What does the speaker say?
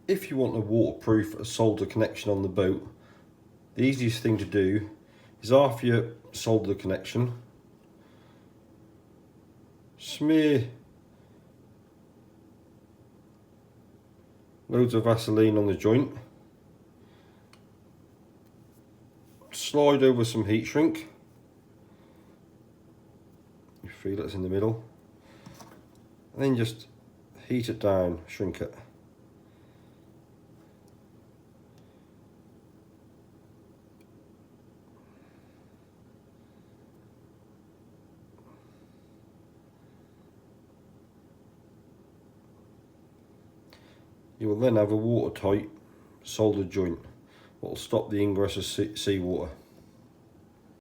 if you want a waterproof solder connection on the boat, the easiest thing to do is after you solder the connection, smear loads of Vaseline on the joint, slide over some heat shrink, you feel it's in the middle, and then just heat it down, shrink it. You will then have a watertight soldered joint that will stop the ingress of seawater.